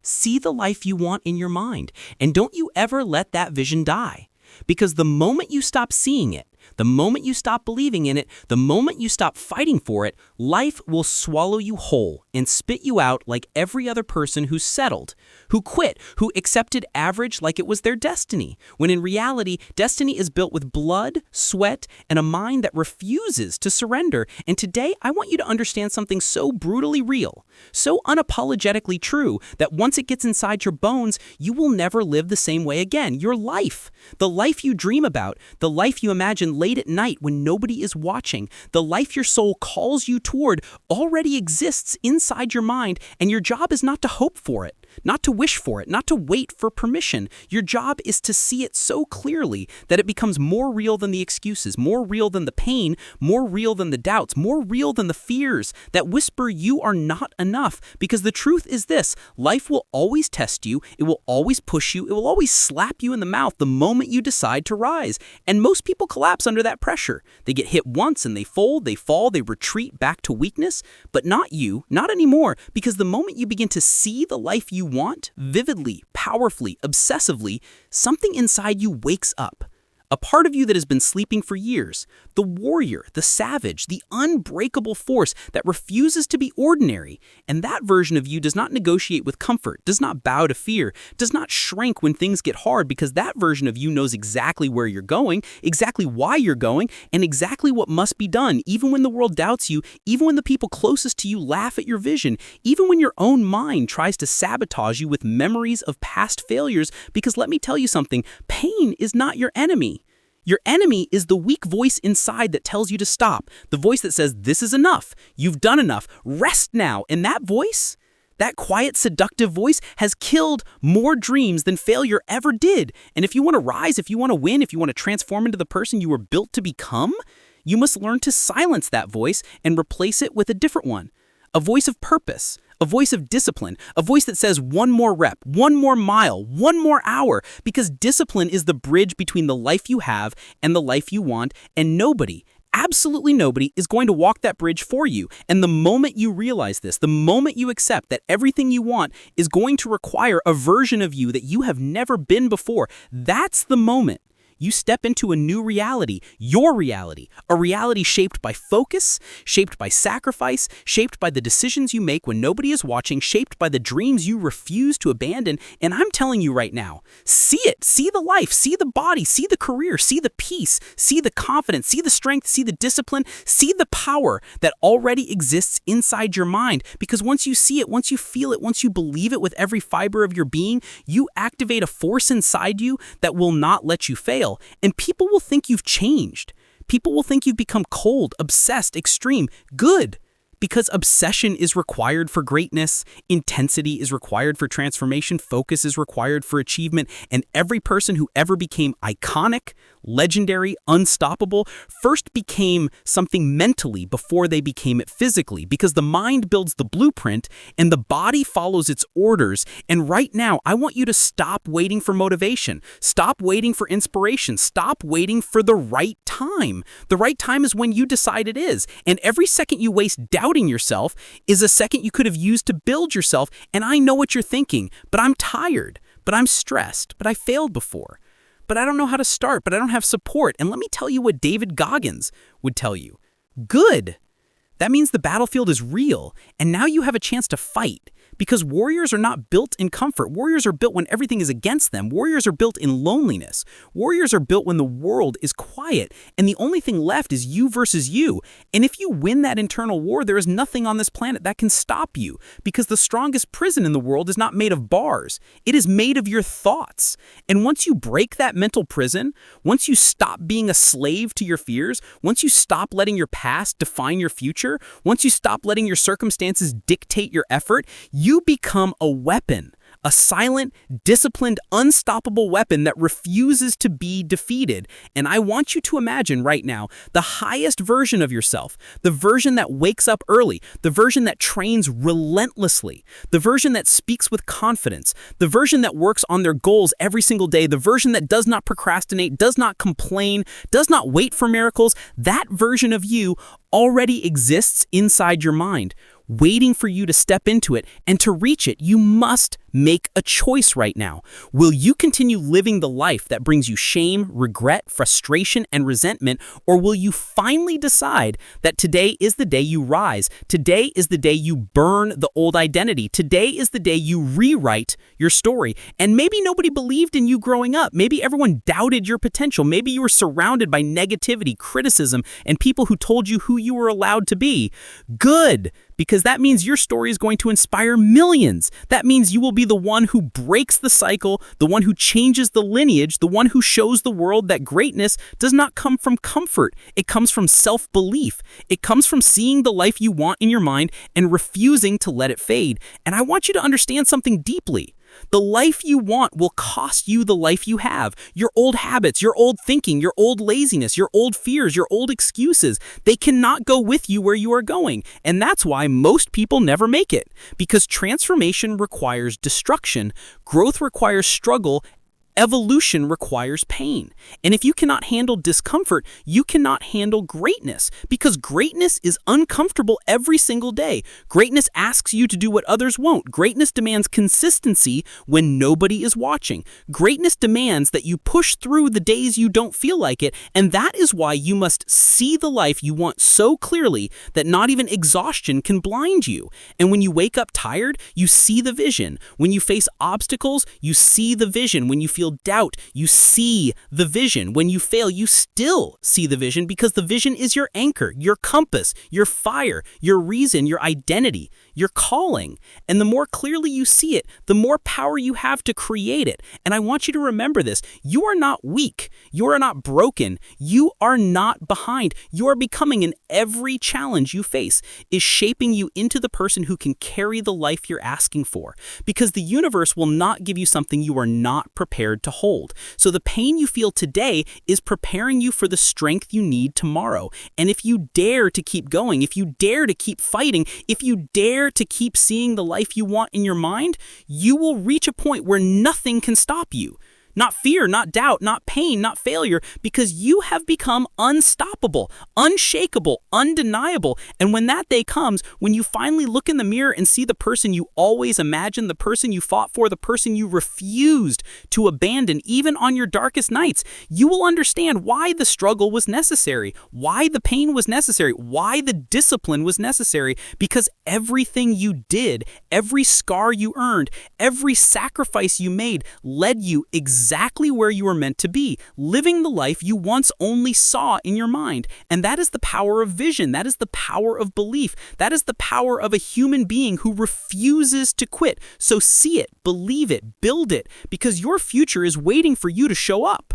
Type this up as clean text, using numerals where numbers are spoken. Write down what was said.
See the life you want in your mind, and don't you ever let that vision die. Because the moment you stop seeing it, the moment you stop believing in it, the moment you stop fighting for it, life will swallow you whole and spit you out like every other person who's settled, who quit, who accepted average like it was their destiny, when in reality, destiny is built with blood, sweat, and a mind that refuses to surrender. And today, I want you to understand something so brutally real, so unapologetically true, that once it gets inside your bones, you will never live the same way again. Your life, the life you dream about, the life you imagine late at night when nobody is watching, the life your soul calls you toward already exists inside your mind, and your job is not to hope for it, not to wish for it, not to wait for permission. Your job is to see it so clearly that it becomes more real than the excuses, more real than the pain, more real than the doubts, more real than the fears that whisper you are not enough. Because the truth is this: life will always test you, it will always push you, it will always slap you in the mouth the moment you decide to rise. And most people collapse under that pressure. They get hit once and they fold, they fall, they retreat back to weakness. But not you, not anymore, because the moment you begin to see the life you want, vividly, powerfully, obsessively, something inside you wakes up. A part of you that has been sleeping for years, the warrior, the savage, the unbreakable force that refuses to be ordinary. And that version of you does not negotiate with comfort, does not bow to fear, does not shrink when things get hard, because that version of you knows exactly where you're going, exactly why you're going, and exactly what must be done, even when the world doubts you, even when the people closest to you laugh at your vision, even when your own mind tries to sabotage you with memories of past failures. Because let me tell you something, pain is not your enemy. Your enemy is the weak voice inside that tells you to stop, the voice that says, this is enough, you've done enough, rest now. And that voice, that quiet, seductive voice, has killed more dreams than failure ever did. And if you want to rise, if you want to win, if you want to transform into the person you were built to become, you must learn to silence that voice and replace it with a different one. A voice of purpose, a voice of discipline, a voice that says one more rep, one more mile, one more hour, because discipline is the bridge between the life you have and the life you want, and nobody, absolutely nobody, is going to walk that bridge for you. And the moment you realize this, the moment you accept that everything you want is going to require a version of you that you have never been before, that's the moment you step into a new reality, your reality, a reality shaped by focus, shaped by sacrifice, shaped by the decisions you make when nobody is watching, shaped by the dreams you refuse to abandon. And I'm telling you right now, see it, see the life, see the body, see the career, see the peace, see the confidence, see the strength, see the discipline, see the power that already exists inside your mind. Because once you see it, once you feel it, once you believe it with every fiber of your being, you activate a force inside you that will not let you fail. And people will think you've changed. People will think you've become cold, obsessed, extreme, good. Because obsession is required for greatness, intensity is required for transformation, focus is required for achievement, and every person who ever became iconic, legendary, unstoppable, first became something mentally before they became it physically, because the mind builds the blueprint and the body follows its orders. And right now, I want you to stop waiting for motivation, stop waiting for inspiration, stop waiting for the right time. The right time is when you decide it is, and every second you waste doubting yourself is a second you could have used to build yourself. And I know what you're thinking, but I'm tired, but I'm stressed, but I failed before. But I don't know how to start, but I don't have support. And let me tell you what David Goggins would tell you. Good. That means the battlefield is real, and now you have a chance to fight. Because warriors are not built in comfort. Warriors are built when everything is against them. Warriors are built in loneliness. Warriors are built when the world is quiet, and the only thing left is you versus you. And if you win that internal war, there is nothing on this planet that can stop you, because the strongest prison in the world is not made of bars. It is made of your thoughts. And once you break that mental prison, once you stop being a slave to your fears, once you stop letting your past define your future, once you stop letting your circumstances dictate your effort, you become a weapon, a silent, disciplined, unstoppable weapon that refuses to be defeated. And I want you to imagine right now the highest version of yourself, the version that wakes up early, the version that trains relentlessly, the version that speaks with confidence, the version that works on their goals every single day, the version that does not procrastinate, does not complain, does not wait for miracles. That version of you already exists inside your mind. waiting for you to step into it, and to reach it, you must make a choice right now. Will you continue living the life that brings you shame, regret, frustration, and resentment, or will you finally decide that today is the day you rise? Today is the day you burn the old identity. Today is the day you rewrite your story. And maybe nobody believed in you growing up. Maybe everyone doubted your potential. Maybe you were surrounded by negativity, criticism, and people who told you who you were allowed to be. Good, because that means your story is going to inspire millions. That means you will be the one who breaks the cycle, the one who changes the lineage, the one who shows the world that greatness does not come from comfort. It comes from self-belief. It comes from seeing the life you want in your mind and refusing to let it fade. And I want you to understand something deeply. The life you want will cost you the life you have. Your old habits, your old thinking, your old laziness, your old fears, your old excuses, they cannot go with you where you are going. And that's why most people never make it. Because transformation requires destruction, growth requires struggle, evolution requires pain. And if you cannot handle discomfort, you cannot handle greatness, because greatness is uncomfortable every single day. Greatness asks you to do what others won't. Greatness demands consistency when nobody is watching. Greatness demands that you push through the days you don't feel like it, and that is why you must see the life you want so clearly that not even exhaustion can blind you. And when you wake up tired, you see the vision. When you face obstacles, you see the vision. When you feel doubt, you see the vision. When you fail, you still see the vision, because the vision is your anchor, your compass, your fire, your reason, your identity, your calling. And the more clearly you see it, the more power you have to create it. And I want you to remember this. You are not weak. You are not broken. You are not behind. You are becoming, and every challenge you face is shaping you into the person who can carry the life you're asking for. Because the universe will not give you something you are not prepared to hold. So the pain you feel today is preparing you for the strength you need tomorrow. And if you dare to keep going, if you dare to keep fighting, if you dare to keep seeing the life you want in your mind, you will reach a point where nothing can stop you. Not fear, not doubt, not pain, not failure, because you have become unstoppable, unshakable, undeniable. And when that day comes, when you finally look in the mirror and see the person you always imagined, the person you fought for, the person you refused to abandon, even on your darkest nights, you will understand why the struggle was necessary, why the pain was necessary, why the discipline was necessary, because everything you did, every scar you earned, every sacrifice you made led you exactly where you were meant to be, living the life you once only saw in your mind. And that is the power of vision. That is the power of belief. That is the power of a human being who refuses to quit. So see it, believe it, build it, because your future is waiting for you to show up.